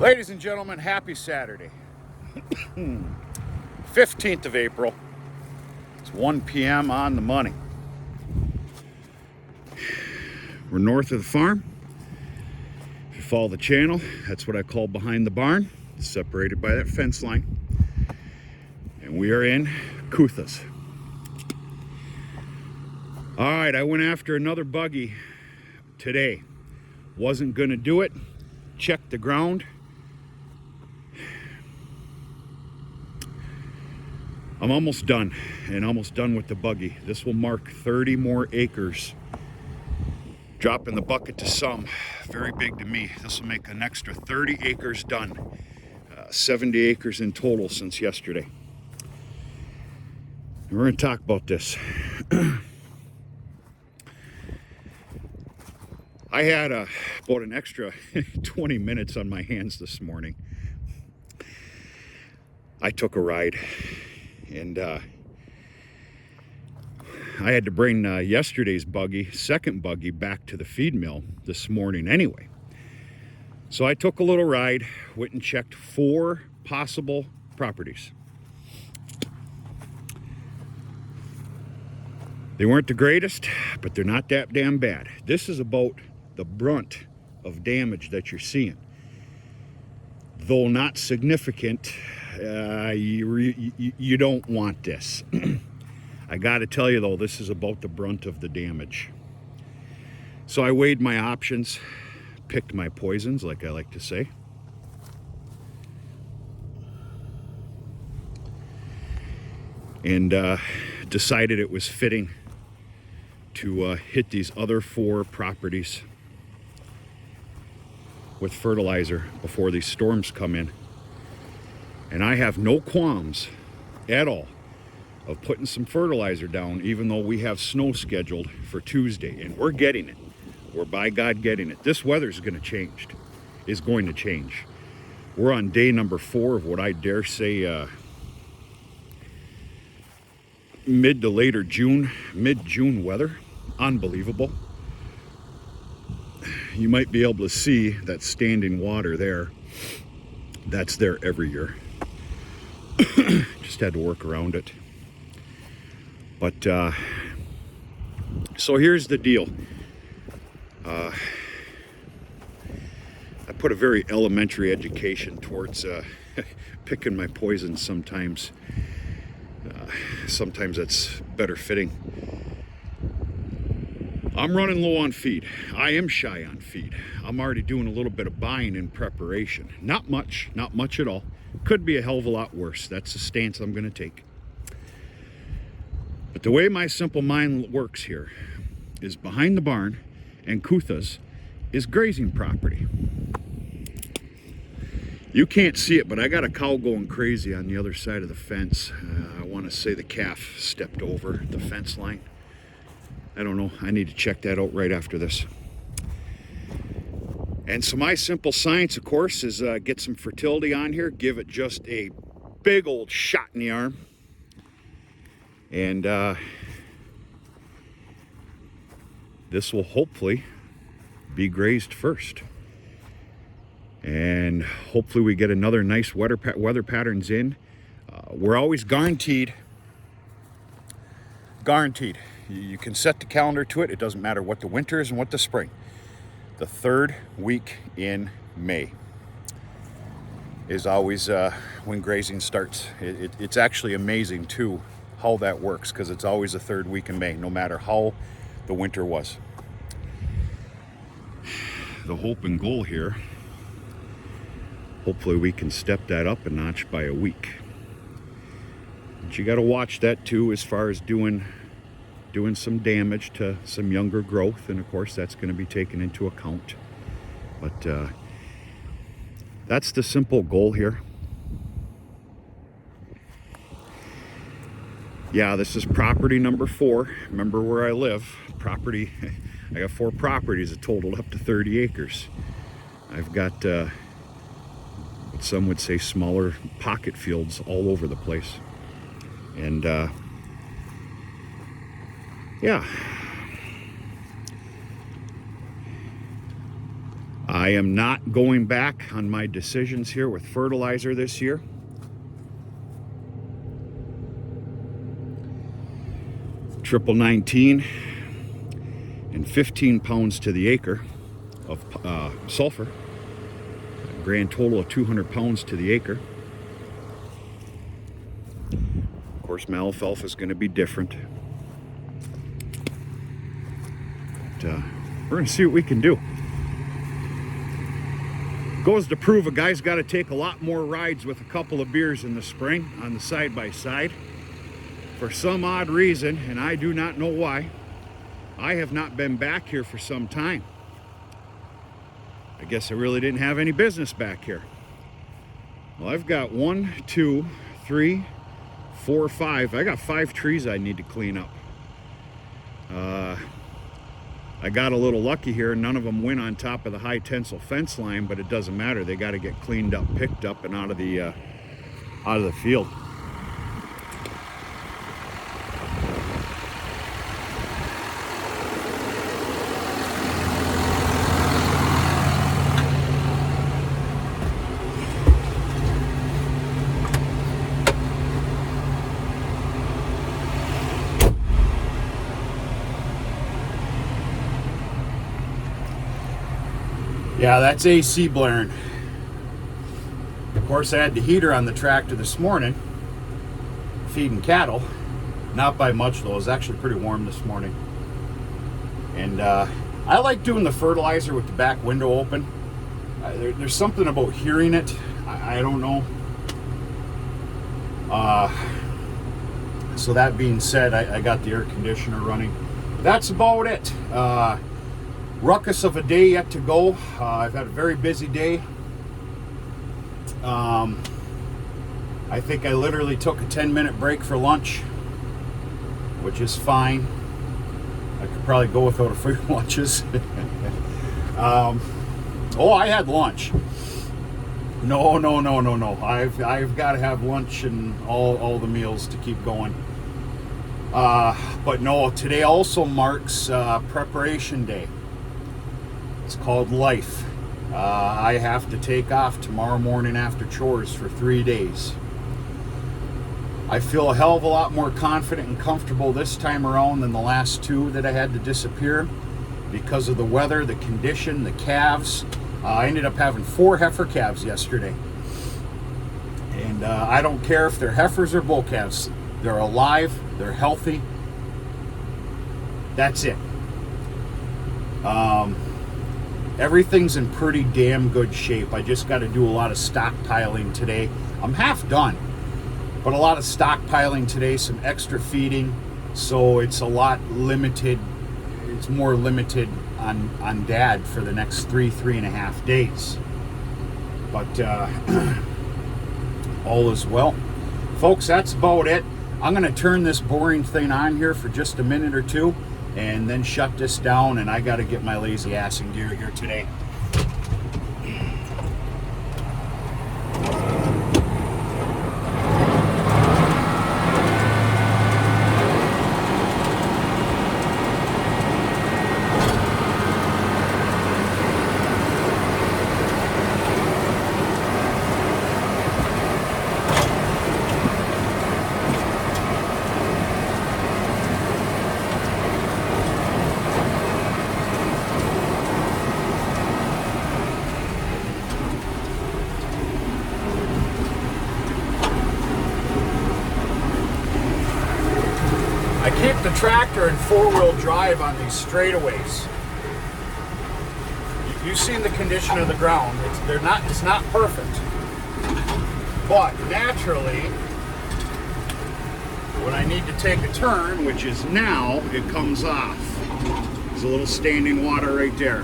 Ladies and gentlemen, happy Saturday. 15th of April. It's 1 p.m. on the money. We're north of the farm. If you follow the channel, that's what I call behind the barn. It's separated by that fence line. And we are in Kuthas. All right, I went after another buggy today. Wasn't gonna do it. Checked the ground. I'm almost done, and almost done with the buggy. This will mark 30 more acres. Dropping the bucket to some, very big to me. This will make an extra 30 acres done. 70 acres in total since yesterday. And we're gonna talk about this. I had about an extra 20 minutes on my hands this morning. I took a ride. And I had to bring yesterday's buggy, second buggy, back to the feed mill this morning anyway. So I took a little ride, went and checked 4 possible properties. They weren't the greatest, but they're not that damn bad. This is about the brunt of damage that you're seeing. Though not significant, you don't want this. I gotta tell you though, this is about the brunt of the damage. So I weighed my options, picked my poisons, like I like to say. And decided it was fitting to hit these other 4 properties with fertilizer before these storms come in. And I have no qualms at all of putting some fertilizer down, even though we have snow scheduled for Tuesday, and we're getting it. We're by God getting it. This weather is going to change. We're on day number 4 of what I dare say mid to later June, mid-June weather. Unbelievable. You might be able to see that standing water there. That's there every year. Just had to work around it. But so here's the deal. I put a very elementary education towards picking my poison sometimes. Sometimes that's better fitting. I'm running low on feed. I am shy on feed. I'm already doing a little bit of buying in preparation. Not much at all. Could be a hell of a lot worse. That's the stance I'm going to take. But the way my simple mind works here is behind the barn and Kuthas is grazing property. You can't see it, but I got a cow going crazy on the other side of the fence. I want to say the calf stepped over the fence line. I don't know. I need to check that out right after this. And so my simple science, of course, is get some fertility on here, give it just a big old shot in the arm. And this will hopefully be grazed first. And hopefully we get another nice weather patterns in. We're always guaranteed. You can set the calendar to it. It doesn't matter what the winter is and what the spring. The 3rd week in May is always when grazing starts. It's actually amazing too how that works, because it's always the 3rd week in May, no matter how the winter was. The hope and goal here, hopefully we can step that up a notch by a week. But you got to watch that too, as far as doing some damage to some younger growth, and of course that's going to be taken into account. But that's the simple goal here. Yeah, this is property number 4. Remember where I live. I got 4 properties that totaled up to 30 acres. I've got what some would say smaller pocket fields all over the place. And yeah, I am not going back on my decisions here with fertilizer this year. Triple 19 and 15 pounds to the acre of sulfur. A grand total of 200 pounds to the acre. Of course, my alfalfa is going to be different. But, we're going to see what we can do. Goes to prove a guy's got to take a lot more rides with a couple of beers in the spring on the side-by-side. For some odd reason, and I do not know why, I have not been back here for some time. I guess I really didn't have any business back here. Well, I've got 1, 2, 3, 4, 5. I got 5 trees I need to clean up. I got a little lucky here. None of them went on top of the high tensile fence line, but it doesn't matter. They got to get cleaned up, picked up, and out of the field. Yeah, that's AC blaring. Of course, I had the heater on the tractor this morning, feeding cattle. Not by much, though. It was actually pretty warm this morning. And I like doing the fertilizer with the back window open. There's something about hearing it. I don't know. So that being said, I got the air conditioner running. That's about it. Ruckus of a day yet to go. I've had a very busy day. I think I literally took a 10-minute break for lunch, which is fine. I could probably go without a free lunches. Oh, I had lunch. No. I've got to have lunch and all the meals to keep going. But no, today also marks preparation day. It's called life. I have to take off tomorrow morning after chores for 3 days. I feel a hell of a lot more confident and comfortable this time around than the last 2 that I had to disappear because of the weather, the condition, the calves. I ended up having 4 heifer calves yesterday. And I don't care if they're heifers or bull calves. They're alive, they're healthy. That's it. Everything's in pretty damn good shape. I just got to do a lot of stockpiling today. I'm half done, but a lot of stockpiling today, some extra feeding, so it's a lot limited. It's more limited on Dad for the next 3.5 days. But all is well. Folks, that's about it. I'm going to turn this boring thing on here for just a minute or 2. And then shut this down, and I got to get my lazy ass in gear here today. Keep the tractor in 4-wheel drive on these straightaways. You've seen the condition of the ground. It's not perfect. But naturally, when I need to take a turn, which is now, it comes off. There's a little standing water right there.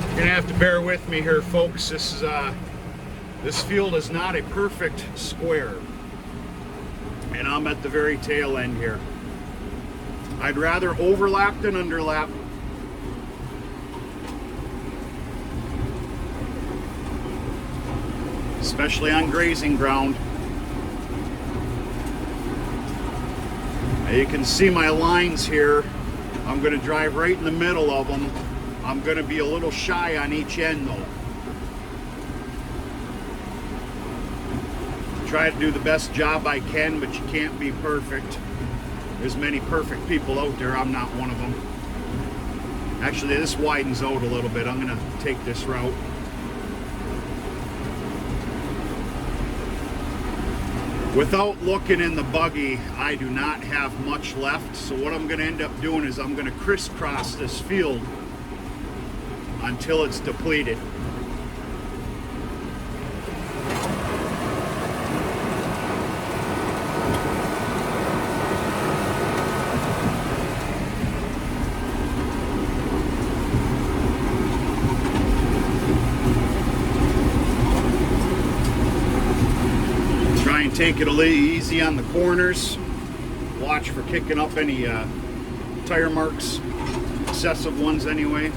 You're gonna have to bear with me here, folks. This field is not a perfect square. And I'm at the very tail end here. I'd rather overlap than underlap. Especially on grazing ground. Now you can see my lines here I'm going to drive right in the middle of them. I'm going to be a little shy on each end though. Try to do the best job I can, but you can't be perfect. There's many perfect people out there. I'm not one of them. Actually, this widens out a little bit. I'm going to take this route. Without looking in the buggy, I do not have much left. So what I'm going to end up doing is I'm going to crisscross this field until it's depleted. Take it a little easy on the corners. Watch for kicking up any tire marks, excessive ones anyway.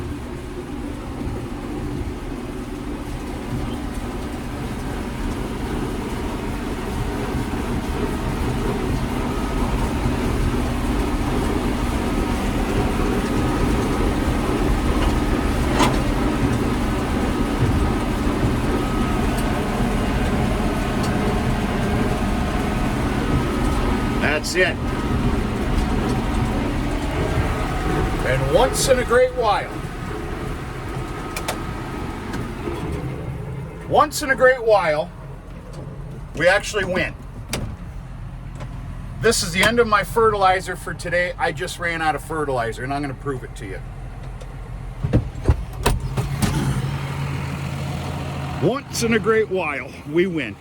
That's it. And once in a great while, we actually win. This is the end of my fertilizer for today. I just ran out of fertilizer, and I'm going to prove it to you. Once in a great while, we win.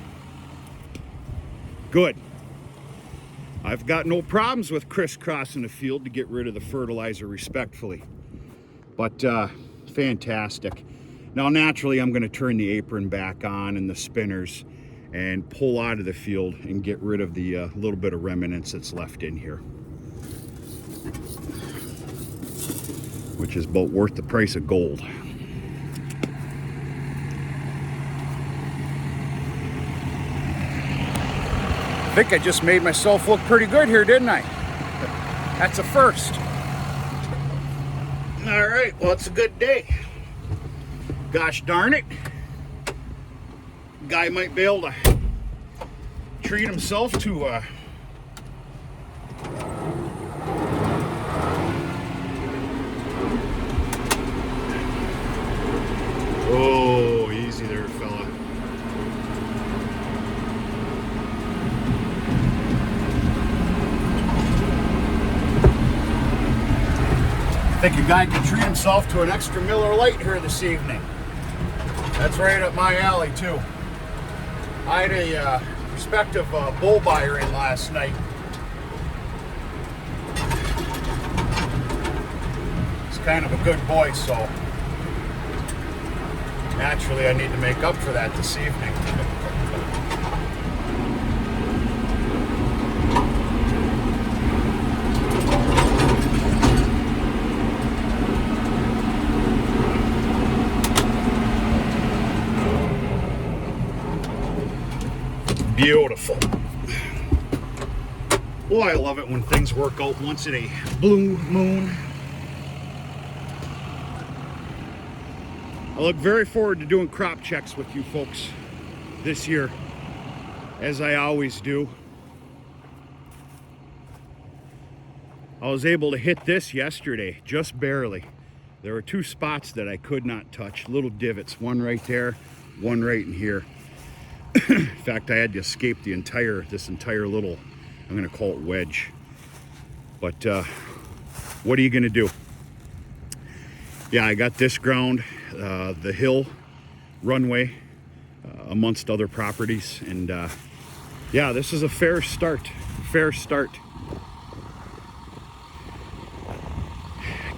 Good. I've got no problems with crisscrossing the field to get rid of the fertilizer respectfully. But fantastic. Now naturally I'm going to turn the apron back on and the spinners and pull out of the field and get rid of the little bit of remnants that's left in here. Which is about worth the price of gold. I think I just made myself look pretty good here, didn't I? That's a first. All right, well, it's a good day. Gosh darn it. Guy might be able to treat himself to oh, easy there, fella. I think a guy can treat himself to an extra Miller Lite here this evening. That's right up my alley too. I had a prospective bull buyer in last night. He's kind of a good boy, so naturally I need to make up for that this evening. Beautiful. Well, I love it when things work out once in a blue moon. I look very forward to doing crop checks with you folks this year, as I always do. I was able to hit this yesterday, just barely. There were two spots that I could not touch, little divots, one right there, one right in here. In fact, I had to escape this entire little, I'm going to call it wedge. But what are you going to do? Yeah, I got this ground, the hill runway, amongst other properties. And yeah, this is a fair start.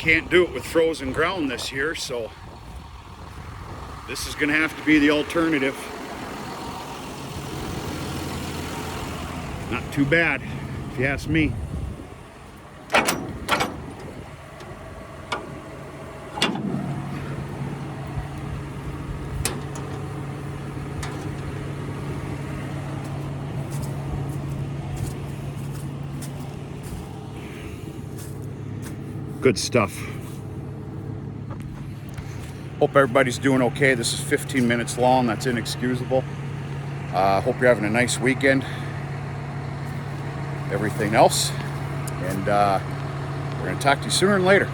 Can't do it with frozen ground this year, so this is going to have to be the alternative. Not too bad, if you ask me. Good stuff. Hope everybody's doing okay. This is 15 minutes long. That's inexcusable. Hope you're having a nice weekend. Everything else. And we're going to talk to you sooner than later.